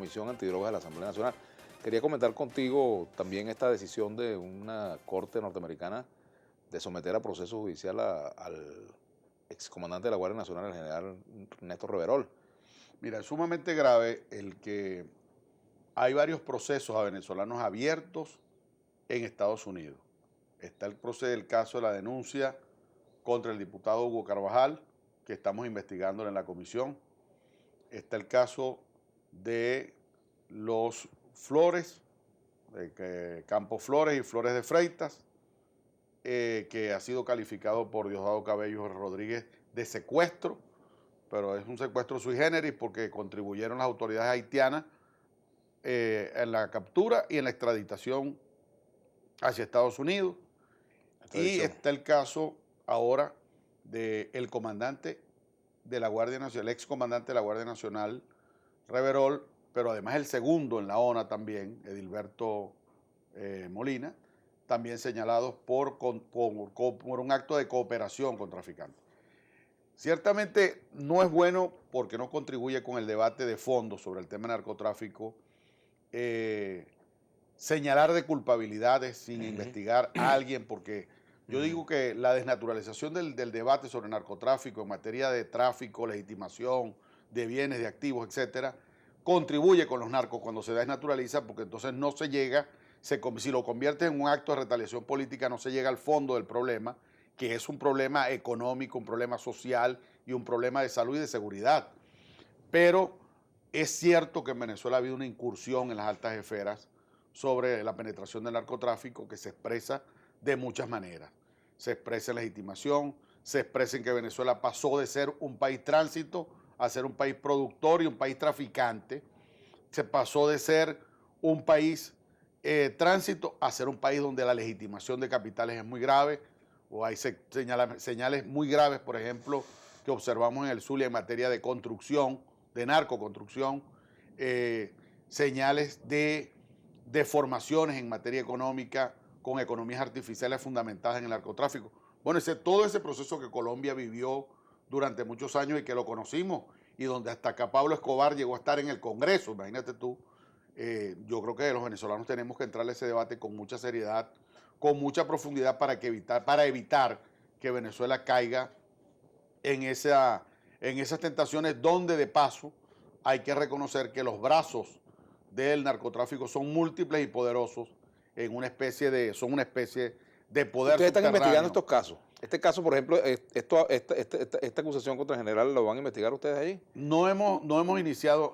Comisión Antidrogas de la Asamblea Nacional. Quería comentar contigo también esta decisión de una corte norteamericana de someter a proceso judicial al excomandante de la Guardia Nacional, el general Néstor Reverol. Mira, es sumamente grave el que hay varios procesos a venezolanos abiertos en Estados Unidos. Está el caso de la denuncia contra el diputado Hugo Carvajal, que estamos investigando en la comisión. Está el caso de los Flores, Campos Flores y Flores de Freitas, que ha sido calificado por Diosdado Cabello Rodríguez de secuestro, pero es un secuestro sui generis porque contribuyeron las autoridades haitianas en la captura y en la extraditación hacia Estados Unidos. Y está el caso ahora del comandante de la Guardia Nacional, el ex comandante de la Guardia Nacional, Reverol, pero además el segundo en la ONA también, Edilberto Molina, también señalados por un acto de cooperación con traficantes. Ciertamente no es bueno porque no contribuye con el debate de fondo sobre el tema narcotráfico, señalar de culpabilidades sin investigar a alguien, porque yo digo que la desnaturalización del debate sobre narcotráfico en materia de tráfico, legitimación de bienes, de activos, etcétera, contribuye con los narcos cuando se desnaturaliza, porque entonces no se llega, si lo convierte en un acto de retaliación política, no se llega al fondo del problema, que es un problema económico, un problema social y un problema de salud y de seguridad. Pero es cierto que en Venezuela ha habido una incursión en las altas esferas sobre la penetración del narcotráfico que se expresa de muchas maneras. Se expresa en legitimación, se expresa en que Venezuela pasó de ser un país tránsito a ser un país productor y un país traficante. Se pasó de ser un país tránsito a ser un país donde la legitimación de capitales es muy grave, o hay señales muy graves, por ejemplo, que observamos en el Zulia en materia de construcción, de narcoconstrucción, señales de deformaciones en materia económica, con economías artificiales fundamentadas en el narcotráfico. Bueno, todo ese proceso que Colombia vivió durante muchos años y que lo conocimos, y donde hasta acá Pablo Escobar llegó a estar en el Congreso, imagínate tú. Yo creo que los venezolanos tenemos que entrar a ese debate con mucha seriedad, con mucha profundidad para evitar que Venezuela caiga en esas tentaciones, donde de paso hay que reconocer que los brazos del narcotráfico son múltiples y poderosos, son una especie de poder. Ustedes están investigando estos casos. Este caso, por ejemplo, esta acusación contra el general, ¿lo van a investigar ustedes ahí? No hemos iniciado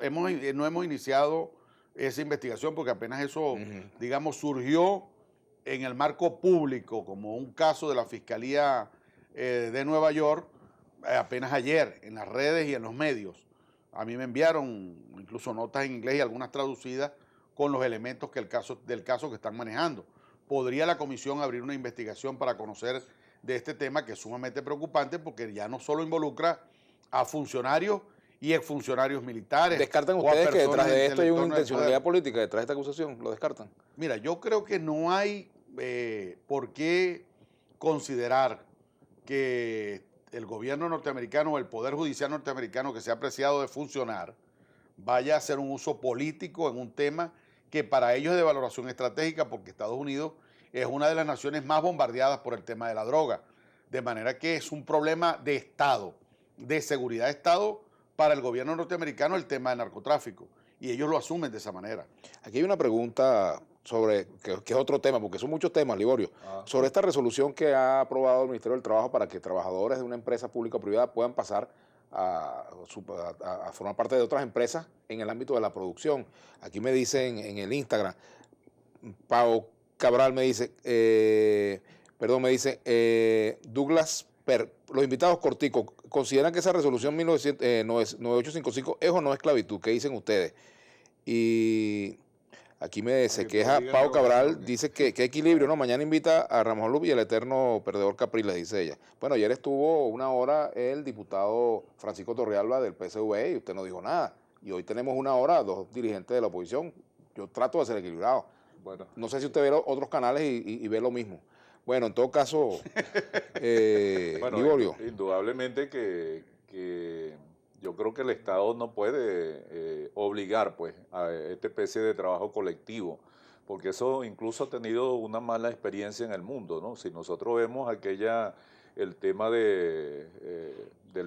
esa investigación porque apenas eso, digamos, surgió en el marco público como un caso de la Fiscalía de Nueva York apenas ayer en las redes y en los medios. A mí me enviaron incluso notas en inglés y algunas traducidas con los elementos del caso que están manejando. ¿Podría la comisión abrir una investigación para conocer de este tema, que es sumamente preocupante porque ya no solo involucra a funcionarios y exfuncionarios militares? ¿Descartan ustedes que detrás de esto hay una intencionalidad política, detrás de esta acusación? ¿Lo descartan? Mira, yo creo que no hay por qué considerar que el gobierno norteamericano o el Poder Judicial norteamericano, que se ha apreciado de funcionar, vaya a hacer un uso político en un tema que para ellos es de valoración estratégica, porque Estados Unidos es una de las naciones más bombardeadas por el tema de la droga. De manera que es un problema de Estado, de seguridad de Estado para el gobierno norteamericano el tema del narcotráfico. Y ellos lo asumen de esa manera. Aquí hay una pregunta sobre, que es otro tema, porque son muchos temas, Liborio, sobre esta resolución que ha aprobado el Ministerio del Trabajo para que trabajadores de una empresa pública o privada puedan pasar a formar parte de otras empresas en el ámbito de la producción. Aquí me dicen en el Instagram, Pau Cabral me dice, Douglas los invitados corticos, ¿consideran que esa resolución 9855 es o no esclavitud? ¿Qué dicen ustedes? Y aquí se queja Pau Cabral, dice que equilibrio, ¿no? Mañana invita a Ramón Lup y el eterno perdedor Capriles, dice ella. Bueno, ayer estuvo una hora el diputado Francisco Torrealba del PSV y usted no dijo nada. Y hoy tenemos una hora, dos dirigentes de la oposición. Yo trato de ser equilibrado. Bueno, no sé si usted ve otros canales y ve lo mismo. Bueno, en todo caso, bueno, Liborio. Indudablemente que yo creo que el Estado no puede obligar pues a esta especie de trabajo colectivo, porque eso incluso ha tenido una mala experiencia en el mundo, ¿no? Si nosotros vemos el tema del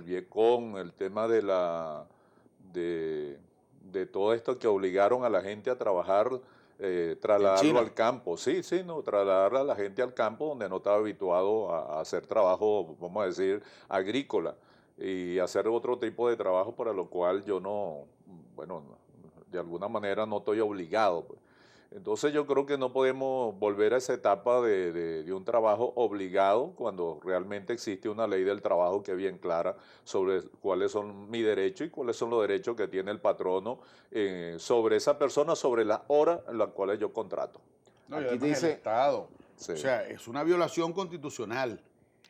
Vietcong, el tema de, de todo esto que obligaron a la gente a trabajar, En trasladarlo China. al campo, sí, no, trasladar a la gente al campo donde no estaba habituado a hacer trabajo, vamos a decir, agrícola y hacer otro tipo de trabajo para lo cual yo no, bueno, de alguna manera no estoy obligado, pues. Entonces yo creo que no podemos volver a esa etapa de un trabajo obligado cuando realmente existe una ley del trabajo que es bien clara sobre cuáles son mis derechos y cuáles son los derechos que tiene el patrono sobre esa persona, sobre las horas en las cuales yo contrato. No, y Aquí además el dice, Estado. Sí, O sea, es una violación constitucional.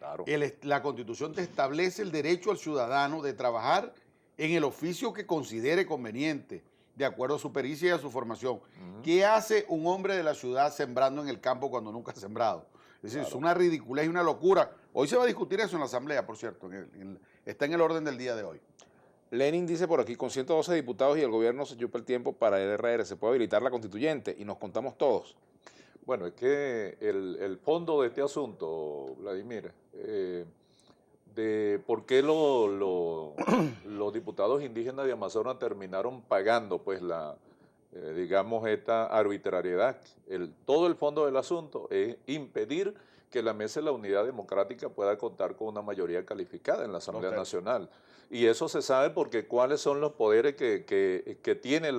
claro. La Constitución te establece el derecho al ciudadano de trabajar en el oficio que considere conveniente, de acuerdo a su pericia y a su formación. ¿Qué hace un hombre de la ciudad sembrando en el campo cuando nunca ha sembrado? Es decir, es una ridiculez y una locura. Hoy se va a discutir eso en la Asamblea, por cierto. Está en el orden del día de hoy. Lenin dice por aquí, con 112 diputados y el gobierno se chupa el tiempo para el RR, ¿se puede habilitar la constituyente? Y nos contamos todos. Bueno, es que el fondo de este asunto, Vladimir, de por qué los diputados indígenas de Amazonas terminaron pagando pues digamos, esta arbitrariedad. Todo el fondo del asunto es impedir que la Mesa de la Unidad Democrática pueda contar con una mayoría calificada en la Asamblea Nacional. Y eso se sabe porque cuáles son los poderes que tiene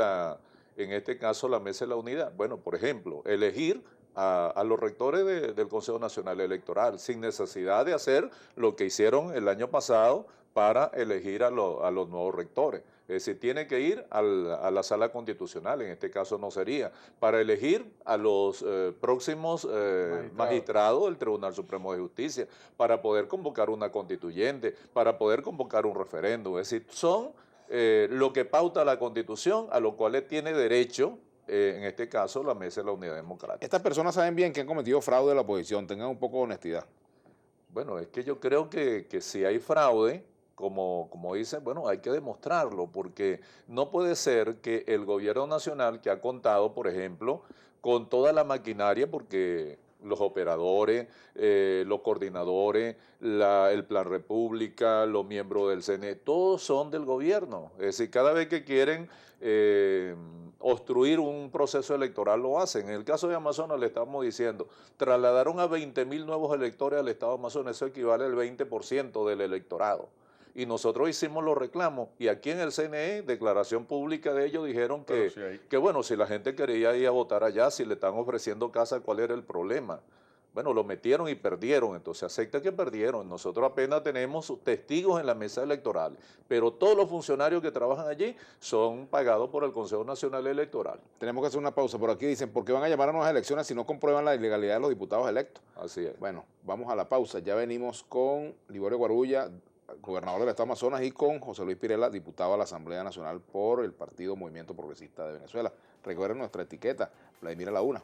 en este caso la Mesa de la Unidad. Bueno, por ejemplo, elegir a los rectores del Consejo Nacional Electoral sin necesidad de hacer lo que hicieron el año pasado para elegir a los nuevos rectores. Es decir, tiene que ir a la sala constitucional, en este caso no sería, para elegir a los próximos magistrados del Tribunal Supremo de Justicia, para poder convocar una constituyente, para poder convocar un referéndum. Es decir, son lo que pauta la Constitución, a lo cual tiene derecho, en este caso, la Mesa de la Unidad Democrática. Estas personas saben bien que han cometido fraude de la oposición, tengan un poco de honestidad. Bueno, es que yo creo que si hay fraude, como dicen, bueno, hay que demostrarlo, porque no puede ser que el gobierno nacional, que ha contado, por ejemplo, con toda la maquinaria, porque los operadores, los coordinadores, el Plan República, los miembros del CNE, todos son del gobierno. Es decir, cada vez que quieren obstruir un proceso electoral lo hacen. En el caso de Amazonas le estamos diciendo, trasladaron a 20.000 nuevos electores al estado de Amazonas, eso equivale al 20% del electorado. Y nosotros hicimos los reclamos y aquí en el CNE, declaración pública de ellos, dijeron que bueno, si la gente quería ir a votar allá, si le están ofreciendo casa, ¿cuál era el problema? Bueno, lo metieron y perdieron, entonces acepta que perdieron. Nosotros apenas tenemos testigos en la mesa electoral, pero todos los funcionarios que trabajan allí son pagados por el Consejo Nacional Electoral. Tenemos que hacer una pausa. Por aquí dicen, ¿por qué van a llamar a nuevas elecciones si no comprueban la ilegalidad de los diputados electos? Así es. Bueno, vamos a la pausa. Ya venimos con Liborio Guarulla, gobernador del Estado de Amazonas, y con José Luis Pirela, diputado a la Asamblea Nacional por el Partido Movimiento Progresista de Venezuela. Recuerden nuestra etiqueta, Vladimir a la 1.